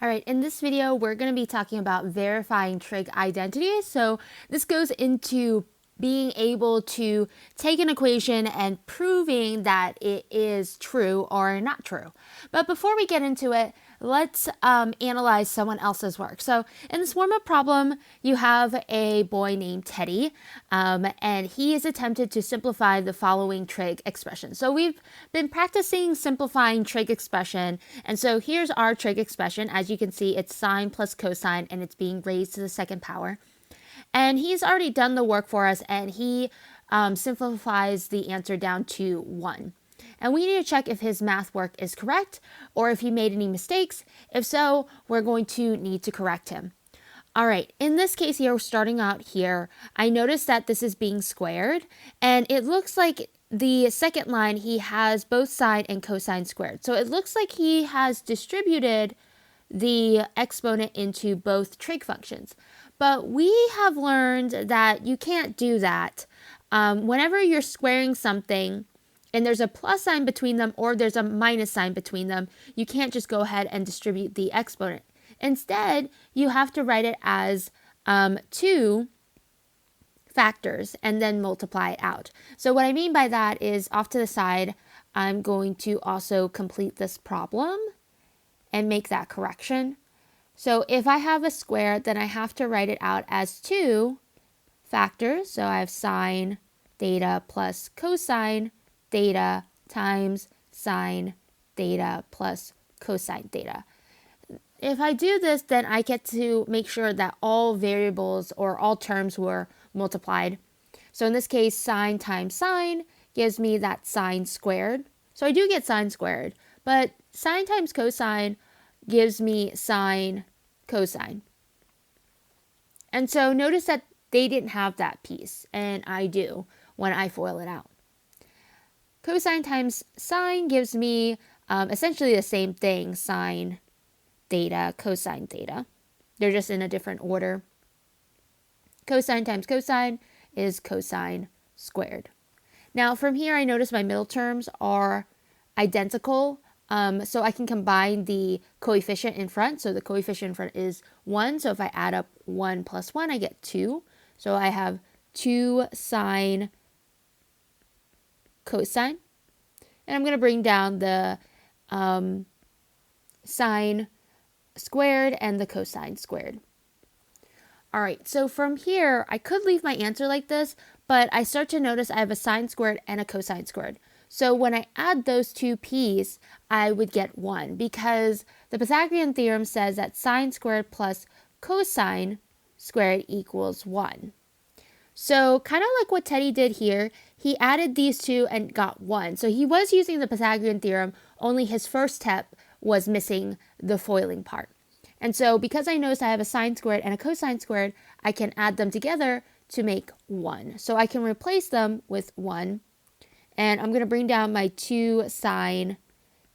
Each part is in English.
All right, in this video, we're going to be talking about verifying trig identities. So this goes into being able to take an equation and proving that it is true or not true. But before we get into it, let's analyze someone else's work. So in this warm-up problem, you have a boy named Teddy, and he has attempted to simplify the following trig expression. So we've been practicing simplifying trig expression, and so here's our trig expression. As you can see, it's sine plus cosine, and it's being raised to the second power. And he's already done the work for us, and he simplifies the answer down to 1. And we need to check if his math work is correct or if he made any mistakes. If so, we're going to need to correct him. All right, in this case here, starting out here, I noticed that this is being squared, and it looks like the second line, he has both sine and cosine squared. So it looks like he has distributed the exponent into both trig functions. But we have learned that you can't do that. Whenever you're squaring something and there's a plus sign between them or there's a minus sign between them, you can't just go ahead and distribute the exponent. Instead, you have to write it as 2 factors and then multiply it out. So what I mean by that is off to the side, I'm going to also complete this problem and make that correction. So if I have a square, then I have to write it out as 2 factors. So I have sine theta plus cosine theta times sine theta plus cosine theta. If I do this, then I get to make sure that all variables or all terms were multiplied. So in this case, sine times sine gives me that sine squared. So I do get sine squared, but sine times cosine gives me sine cosine. And so notice that they didn't have that piece, and I do when I FOIL it out. Cosine times sine gives me essentially the same thing, sine theta, cosine theta. They're just in a different order. Cosine times cosine is cosine squared. Now from here, I notice my middle terms are identical. So I can combine the coefficient in front. So the coefficient in front is 1. So if I add up 1 plus 1, I get 2. So I have 2 sine cosine. And I'm going to bring down the sine squared and the cosine squared. All right, so from here, I could leave my answer like this, but I start to notice I have a sine squared and a cosine squared. So when I add those two p's, I would get 1 because the Pythagorean Theorem says that sine squared plus cosine squared equals 1. So kind of like what Teddy did here, he added these two and got 1. So he was using the Pythagorean Theorem, only his first step was missing the foiling part. And so because I noticed I have a sine squared and a cosine squared, I can add them together to make 1. So I can replace them with 1. And I'm going to bring down my 2 sine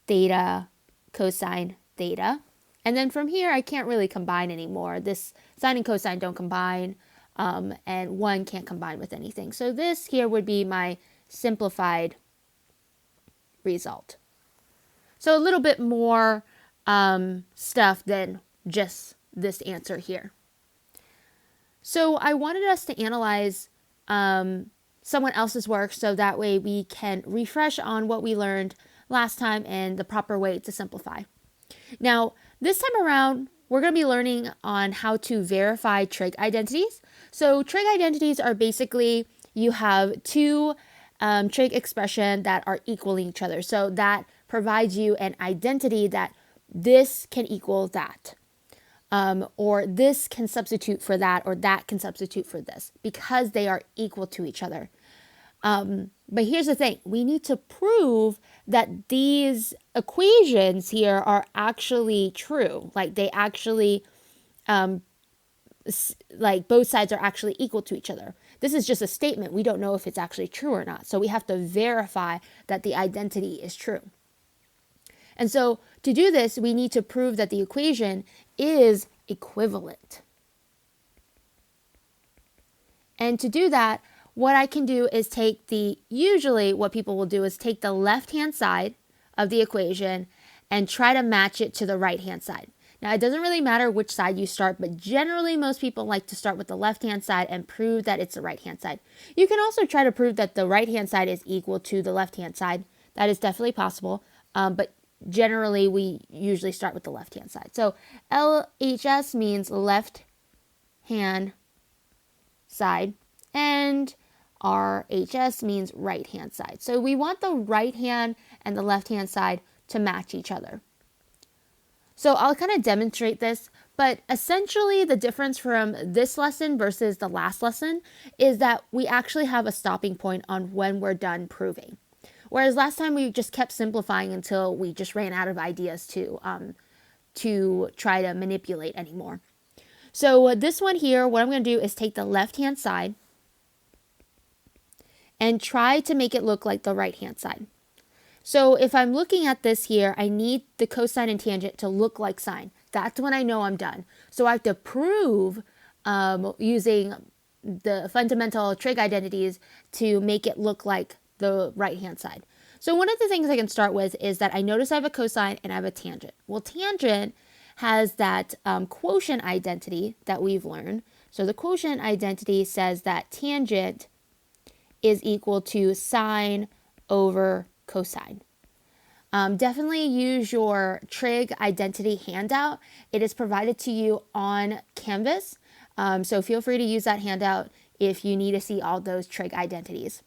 theta cosine theta. And then from here, I can't really combine anymore. This sine and cosine don't combine, and 1 can't combine with anything. So this here would be my simplified result. So a little bit more stuff than just this answer here. So I wanted us to analyze someone else's work so that way we can refresh on what we learned last time and the proper way to simplify. Now, this time around, we're going to be learning on how to verify trig identities. So trig identities are basically you have 2 trig expressions that are equaling each other. So that provides you an identity that this can equal that. Or this can substitute for that, or that can substitute for this, because they are equal to each other. But here's the thing. We need to prove that these equations here are actually true. Like they actually, like both sides are actually equal to each other. This is just a statement. We don't know if it's actually true or not. So we have to verify that the identity is true. And so to do this, we need to prove that the equation is equivalent. And to do that, what I can do is usually what people will do is take the left-hand side of the equation and try to match it to the right-hand side. Now, it doesn't really matter which side you start, but generally most people like to start with the left-hand side and prove that it's the right-hand side. You can also try to prove that the right-hand side is equal to the left-hand side. That is definitely possible, but generally we usually start with the left-hand side. So LHS means left-hand side, and RHS means right-hand side. So we want the right hand and the left-hand side to match each other. So I'll kind of demonstrate this, but essentially the difference from this lesson versus the last lesson is that we actually have a stopping point on when we're done proving. Whereas last time we just kept simplifying until we just ran out of ideas to try to manipulate anymore. So this one here, what I'm going to do is take the left-hand side and try to make it look like the right-hand side. So if I'm looking at this here, I need the cosine and tangent to look like sine. That's when I know I'm done. So I have to prove using the fundamental trig identities to make it look like the right-hand side. So one of the things I can start with is that I notice I have a cosine and I have a tangent. Well, tangent has that quotient identity that we've learned. So the quotient identity says that tangent is equal to sine over cosine. Definitely use your trig identity handout. It is provided to you on Canvas. So feel free to use that handout if you need to see all those trig identities.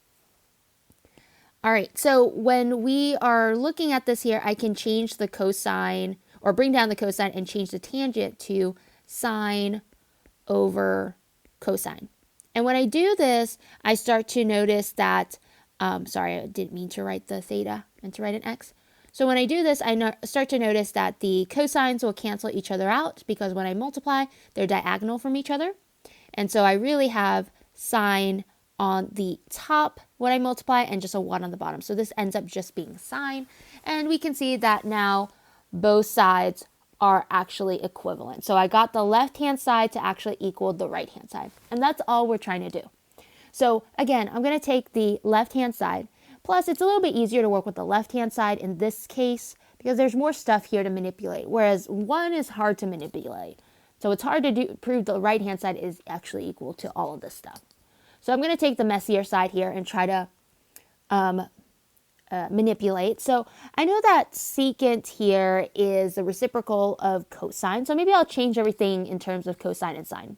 All right, so when we are looking at this here, I can change the cosine or bring down the cosine and change the tangent to sine over cosine. And when I do this, I start to notice that, sorry, I didn't mean to write the theta, I meant to write an x. So when I do this, I start to notice that the cosines will cancel each other out because when I multiply, they're diagonal from each other. And so I really have sine on the top when I multiply and just a 1 on the bottom. So this ends up just being sine. And we can see that now both sides are actually equivalent. So I got the left-hand side to actually equal the right-hand side. And that's all we're trying to do. So again, I'm going to take the left-hand side. Plus, it's a little bit easier to work with the left-hand side in this case because there's more stuff here to manipulate, whereas 1 is hard to manipulate. So it's hard to prove the right-hand side is actually equal to all of this stuff. So I'm going to take the messier side here and try to manipulate. So I know that secant here is the reciprocal of cosine. So maybe I'll change everything in terms of cosine and sine.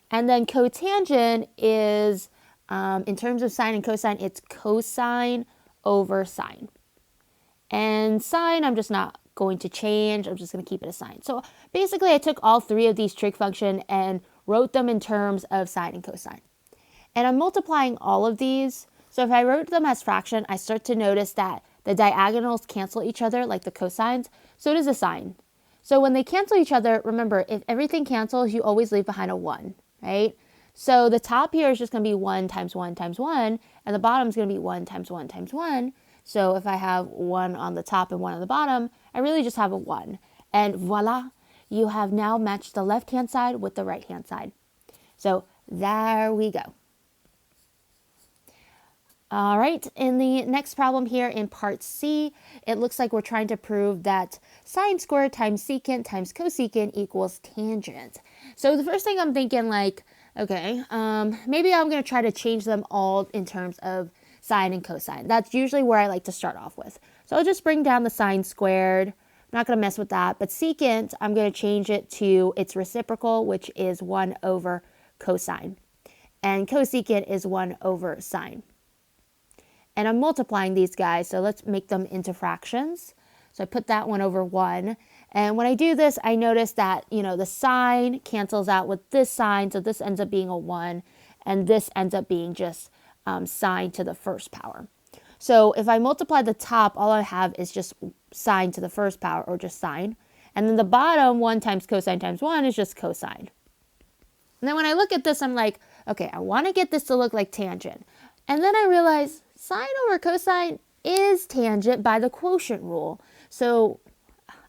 And then cotangent is, in terms of sine and cosine, it's cosine over sine. And sine, I'm just not going to change. I'm just going to keep it a sine. So basically, I took all three of these trig functions and wrote them in terms of sine and cosine. And I'm multiplying all of these. So if I wrote them as fraction, I start to notice that the diagonals cancel each other like the cosines. So does the sine. So when they cancel each other, remember, if everything cancels, you always leave behind a 1, right? So the top here is just going to be 1 times 1 times 1, and the bottom is going to be 1 times 1 times 1. So if I have 1 on the top and 1 on the bottom, I really just have a 1. And voila, you have now matched the left-hand side with the right-hand side. So there we go. All right, in the next problem here in part C, it looks like we're trying to prove that sine squared times secant times cosecant equals tangent. So the first thing I'm thinking like, okay, maybe I'm going to try to change them all in terms of sine and cosine. That's usually where I like to start off with. So I'll just bring down the sine squared. I'm not going to mess with that. But secant, I'm going to change it to its reciprocal, which is 1 over cosine. And cosecant is 1 over sine. And I'm multiplying these guys, so let's make them into fractions. So I put that 1 over 1. And when I do this, I notice that, the sine cancels out with this sine, so this ends up being a 1, and this ends up being just sine to the first power. So if I multiply the top, all I have is just sine to the first power, or just sine. And then the bottom, 1 times cosine times 1 is just cosine. And then when I look at this, I'm like, okay, I want to get this to look like tangent. And then I realize sine over cosine is tangent by the quotient rule. So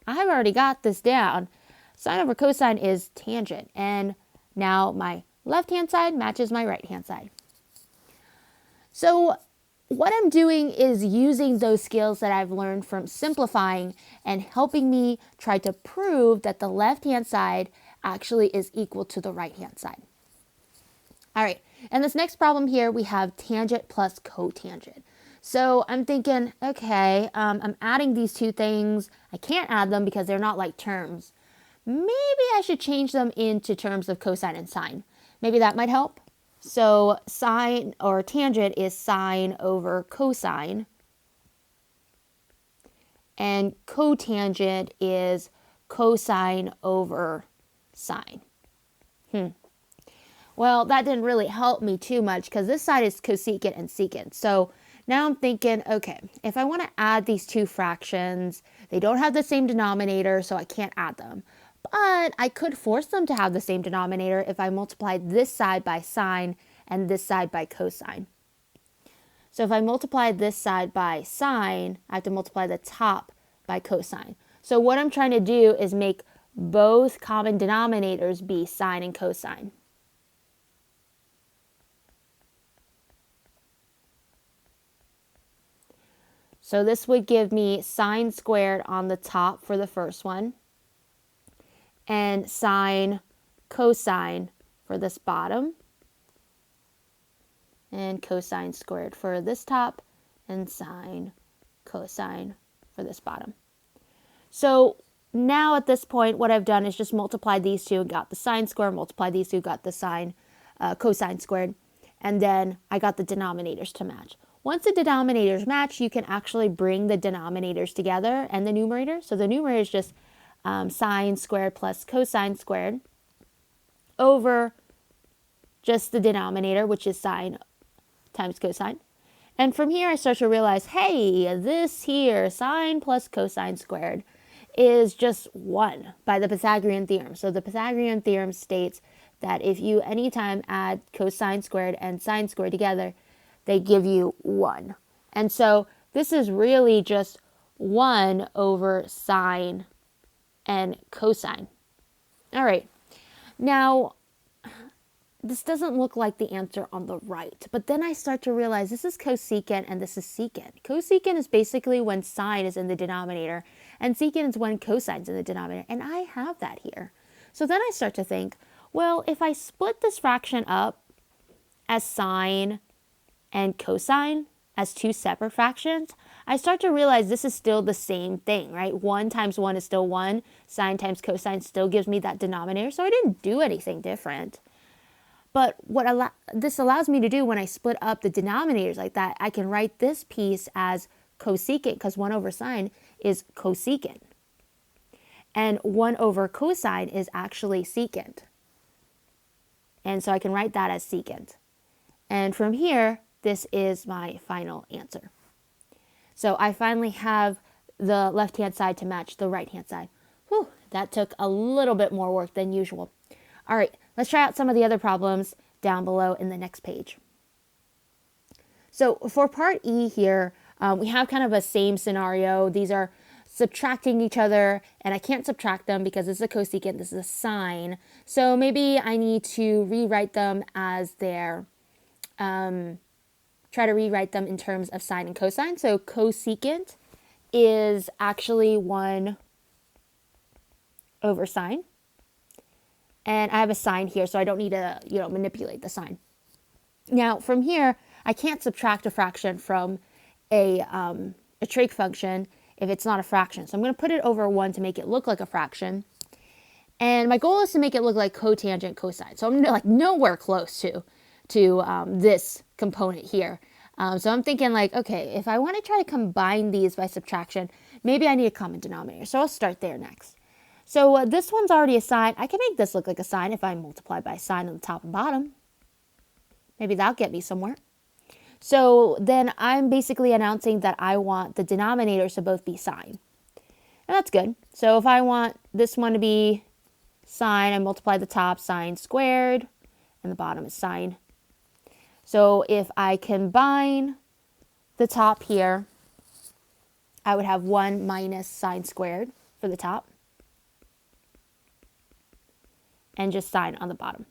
I've already got this down. Sine over cosine is tangent. And now my left-hand side matches my right-hand side. So what I'm doing is using those skills that I've learned from simplifying and helping me try to prove that the left-hand side actually is equal to the right-hand side. All right, and this next problem here, we have tangent plus cotangent. So I'm thinking, okay, I'm adding these two things. I can't add them because they're not like terms. Maybe I should change them into terms of cosine and sine. Maybe that might help. So sine or tangent is sine over cosine. And cotangent is cosine over sine. Well, that didn't really help me too much because this side is cosecant and secant. So now I'm thinking, okay, if I want to add these two fractions, they don't have the same denominator, so I can't add them. But I could force them to have the same denominator if I multiplied this side by sine and this side by cosine. So if I multiply this side by sine, I have to multiply the top by cosine. So what I'm trying to do is make both common denominators be sine and cosine. So this would give me sine squared on the top for the first one and sine cosine for this bottom and cosine squared for this top and sine cosine for this bottom. So now at this point, what I've done is just multiplied these two and got the sine squared, multiplied these two, got the sine cosine squared, and then I got the denominators to match. Once the denominators match, you can actually bring the denominators together and the numerator. So the numerator is just sine squared plus cosine squared over just the denominator, which is sine times cosine. And from here, I start to realize, hey, this here, sine plus cosine squared, is just 1 by the Pythagorean Theorem. So the Pythagorean Theorem states that if you anytime add cosine squared and sine squared together, they give you 1. And so this is really just 1 over sine and cosine. All right. Now, this doesn't look like the answer on the right, but then I start to realize this is cosecant and this is secant. Cosecant is basically when sine is in the denominator, and secant is when cosine is in the denominator, and I have that here. So then I start to think, well, if I split this fraction up as sine and cosine as two separate fractions, I start to realize this is still the same thing, right? 1 times 1 is still 1. Sine times cosine still gives me that denominator, so I didn't do anything different. But what this allows me to do when I split up the denominators like that, I can write this piece as cosecant because 1 over sine is cosecant. And 1 over cosine is actually secant. And so I can write that as secant. And from here, this is my final answer. So I finally have the left-hand side to match the right-hand side. Whew, that took a little bit more work than usual. All right, let's try out some of the other problems down below in the next page. So for part E here, we have kind of a same scenario. These are subtracting each other, and I can't subtract them because this is a cosecant, this is a sine. So maybe I need to rewrite them as their try to rewrite them in terms of sine and cosine. So cosecant is actually 1 over sine. And I have a sign here, so I don't need to, manipulate the sign. Now, from here, I can't subtract a fraction from a trig function if it's not a fraction. So I'm going to put it over 1 to make it look like a fraction. And my goal is to make it look like cotangent cosine. So I'm like nowhere close to this component here. So I'm thinking like, okay, if I want to try to combine these by subtraction, maybe I need a common denominator. So I'll start there next. So this one's already a sine. I can make this look like a sine if I multiply by sine on the top and bottom. Maybe that'll get me somewhere. So then I'm basically announcing that I want the denominators to both be sine. And that's good. So if I want this one to be sine, I multiply the top, sine squared, and the bottom is sine. So if I combine the top here, I would have 1 minus sine squared for the top, and just sine on the bottom.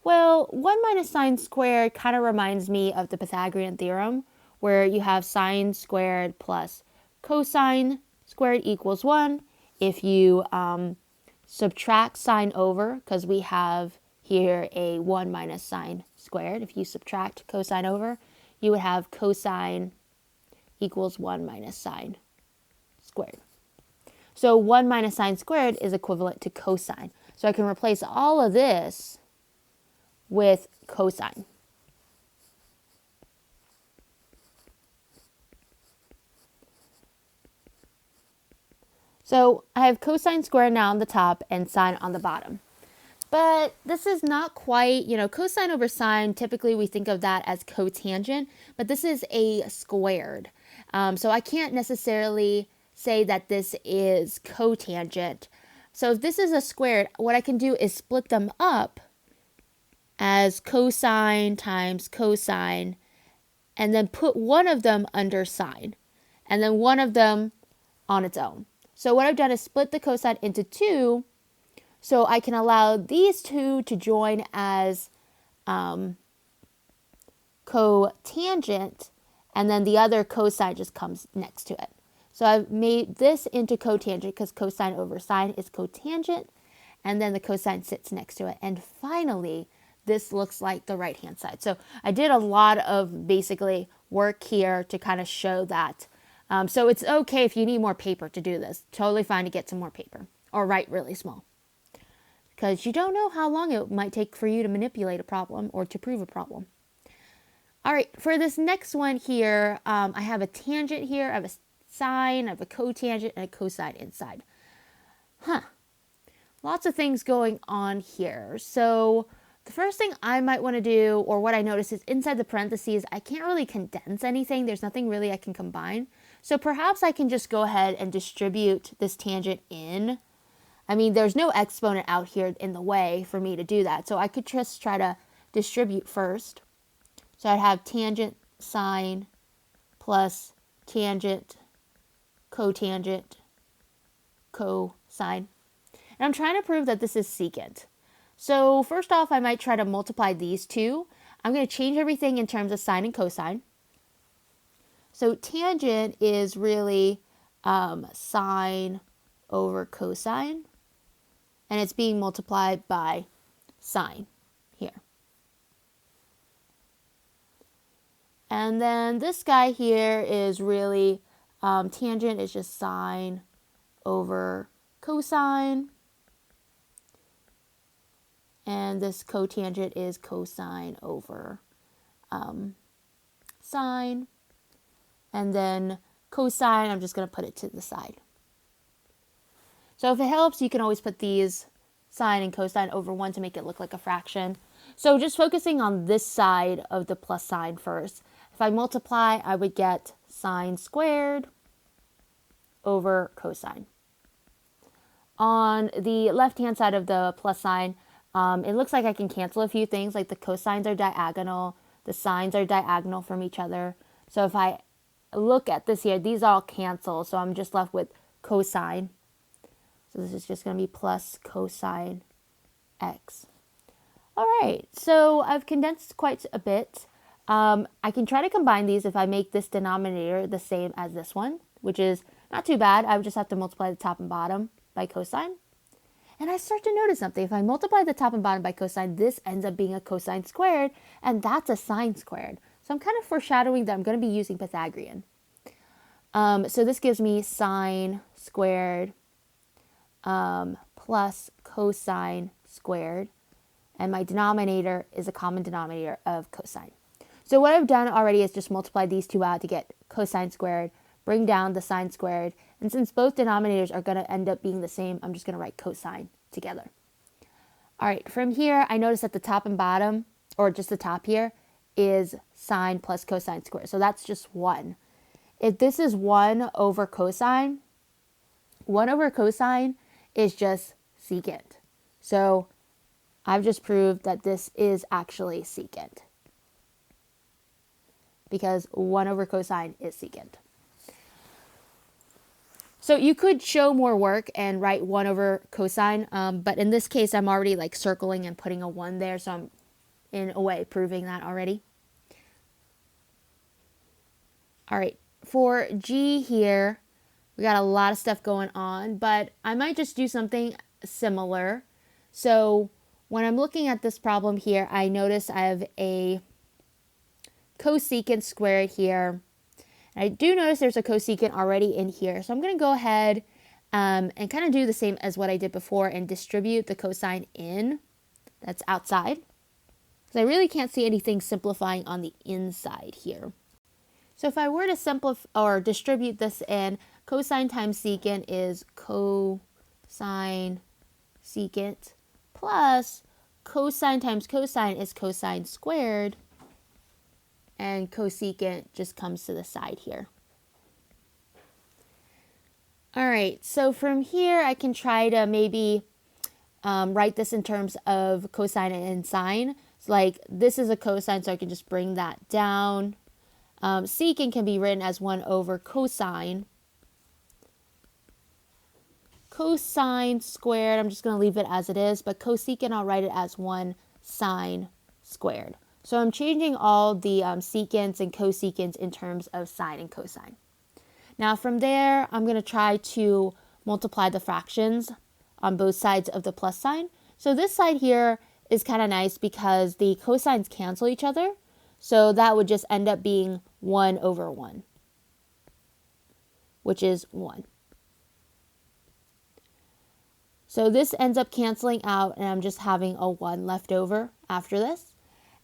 Well, 1 minus sine squared kind of reminds me of the Pythagorean Theorem, where you have sine squared plus cosine squared equals 1. If you subtract sine over, because we have here a 1 minus sine squared, if you subtract cosine over, you would have cosine equals 1 minus sine squared. So 1 minus sine squared is equivalent to cosine. So I can replace all of this with cosine. So I have cosine squared now on the top and sine on the bottom. But this is not quite, cosine over sine, typically we think of that as cotangent, but this is a squared. So I can't necessarily say that this is cotangent. So if this is a squared, what I can do is split them up as cosine times cosine, and then put one of them under sine, and then one of them on its own. So what I've done is split the cosine into 2, so I can allow these two to join as cotangent, and then the other cosine just comes next to it. So I've made this into cotangent because cosine over sine is cotangent, and then the cosine sits next to it. And finally, this looks like the right-hand side. So I did a lot of basically work here to kind of show that. So it's okay if you need more paper to do this. Totally fine to get some more paper or write really small, because you don't know how long it might take for you to manipulate a problem or to prove a problem. All right, for this next one here, I have a tangent here, I have a sine, I have a cotangent, and a cosine inside. Lots of things going on here. So the first thing I might want to do, or what I notice, is inside the parentheses, I can't really condense anything. There's nothing really I can combine. So perhaps I can just go ahead and distribute this tangent in. I mean, there's no exponent out here in the way for me to do that. So I could just try to distribute first. So I'd have tangent sine plus tangent cotangent cosine. And I'm trying to prove that this is secant. So first off, I might try to multiply these two. I'm going to change everything in terms of sine and cosine. So tangent is really sine over cosine, and it's being multiplied by sine here. And then this guy here is really, tangent is just sine over cosine. And this cotangent is cosine over sine. And then cosine, I'm just going to put it to the side. So if it helps, you can always put these sine and cosine over 1 to make it look like a fraction. So just focusing on this side of the plus sign first. If I multiply, I would get sine squared over cosine. On the left-hand side of the plus sign, it looks like I can cancel a few things, like the cosines are diagonal, the sines are diagonal from each other. So if I look at this here, these all cancel, so I'm just left with cosine. So this is just going to be plus cosine x. All right, so I've condensed quite a bit. I can try to combine these if I make this denominator the same as this one, which is not too bad. I would just have to multiply the top and bottom by cosine. And I start to notice something. If I multiply the top and bottom by cosine, this ends up being a cosine squared, and that's a sine squared. So I'm kind of foreshadowing that I'm going to be using Pythagorean. So this gives me sine squared plus cosine squared, and my denominator is a common denominator of cosine. So what I've done already is just multiply these two out to get cosine squared, bring down the sine squared, and since both denominators are going to end up being the same, I'm just going to write cosine together. All right, from here, I notice that the top and bottom, or just the top here, is sine plus cosine squared. So that's just 1. If this is 1 over cosine, 1 over cosine is just secant. So I've just proved that this is actually secant, because 1 over cosine is secant. So you could show more work and write 1 over cosine, but in this case, I'm already like circling and putting a 1 there, so I'm in a way proving that already. All right, for G here, we got a lot of stuff going on, but I might just do something similar. So when I'm looking at this problem here, I notice I have a cosecant squared here. And I do notice there's a cosecant already in here. So I'm going to go ahead and kind of do the same as what I did before and distribute the cosine in. That's outside. Because I really can't see anything simplifying on the inside here. So if I were to simplify or distribute this in, cosine times secant is cosine secant plus cosine times cosine is cosine squared, and cosecant just comes to the side here. All right, so from here I can try to maybe write this in terms of cosine and sine. So like this is a cosine, so I can just bring that down. Secant can be written as 1 over cosine. Cosine squared, I'm just going to leave it as it is, but cosecant, I'll write it as 1 sine squared. So I'm changing all the secants and cosecants in terms of sine and cosine. Now from there, I'm going to try to multiply the fractions on both sides of the plus sign. So this side here is kind of nice because the cosines cancel each other. So that would just end up being 1 over 1, which is 1. So this ends up canceling out, and I'm just having a 1 left over after this.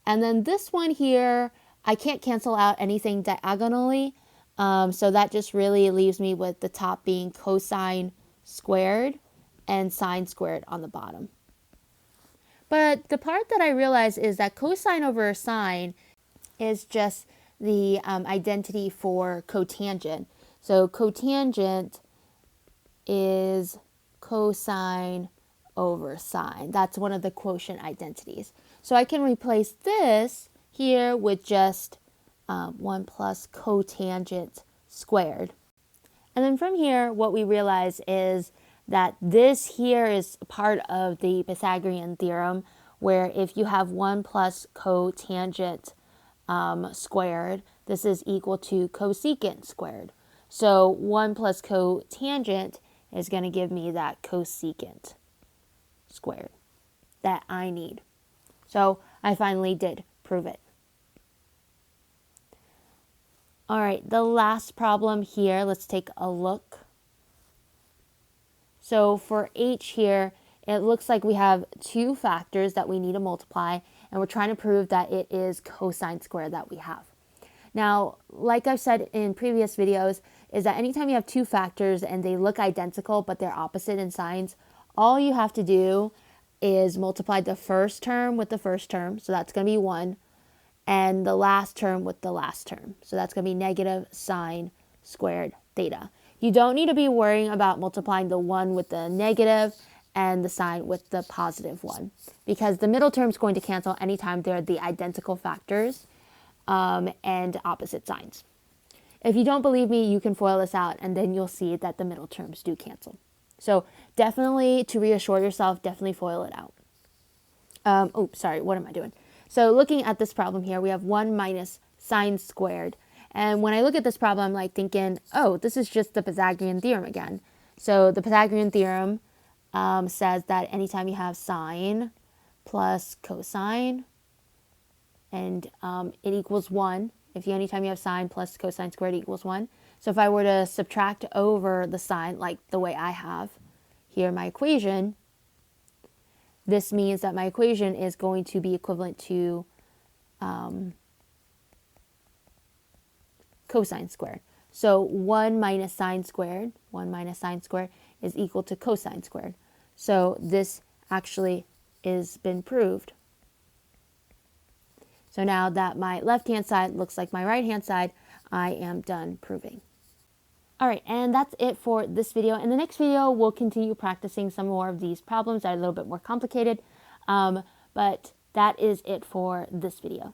And then this one here, I can't cancel out anything diagonally. So that just really leaves me with the top being cosine squared and sine squared on the bottom. But the part that I realize is that cosine over sine is just the identity for cotangent. So cotangent is cosine over sine. That's one of the quotient identities. So I can replace this here with just 1 plus cotangent squared. And then from here, what we realize is that this here is part of the Pythagorean Theorem, where if you have 1 plus cotangent squared, this is equal to cosecant squared. So 1 plus cotangent is going to give me that cosecant squared that I need. So I finally did prove it. All right, the last problem here, let's take a look. So for h here, it looks like we have 2 factors that we need to multiply, and we're trying to prove that it is cosine squared that we have. Now, like I've said in previous videos, is that anytime you have 2 factors and they look identical but they're opposite in signs, all you have to do is multiply the first term with the first term, so that's going to be 1, and the last term with the last term. So that's going to be negative sine squared theta. You don't need to be worrying about multiplying the 1 with the negative and the sine with the positive 1, because the middle term is going to cancel anytime they're the identical factors and opposite signs. If you don't believe me, you can FOIL this out, and then you'll see that the middle terms do cancel. So definitely, to reassure yourself, definitely FOIL it out. What am I doing? So looking at this problem here, we have 1 minus sine squared. And when I look at this problem, I'm like thinking, oh, this is just the Pythagorean theorem again. So the Pythagorean theorem says that anytime you have sine plus cosine, and it equals 1. Anytime you have sine plus cosine squared equals 1. So if I were to subtract over the sine, like the way I have here my equation, this means that my equation is going to be equivalent to cosine squared. So 1 minus sine squared is equal to cosine squared. So this actually has been proved. So now that my left-hand side looks like my right-hand side, I am done proving. All right, and that's it for this video. In the next video, we'll continue practicing some more of these problems that are a little bit more complicated. But that is it for this video.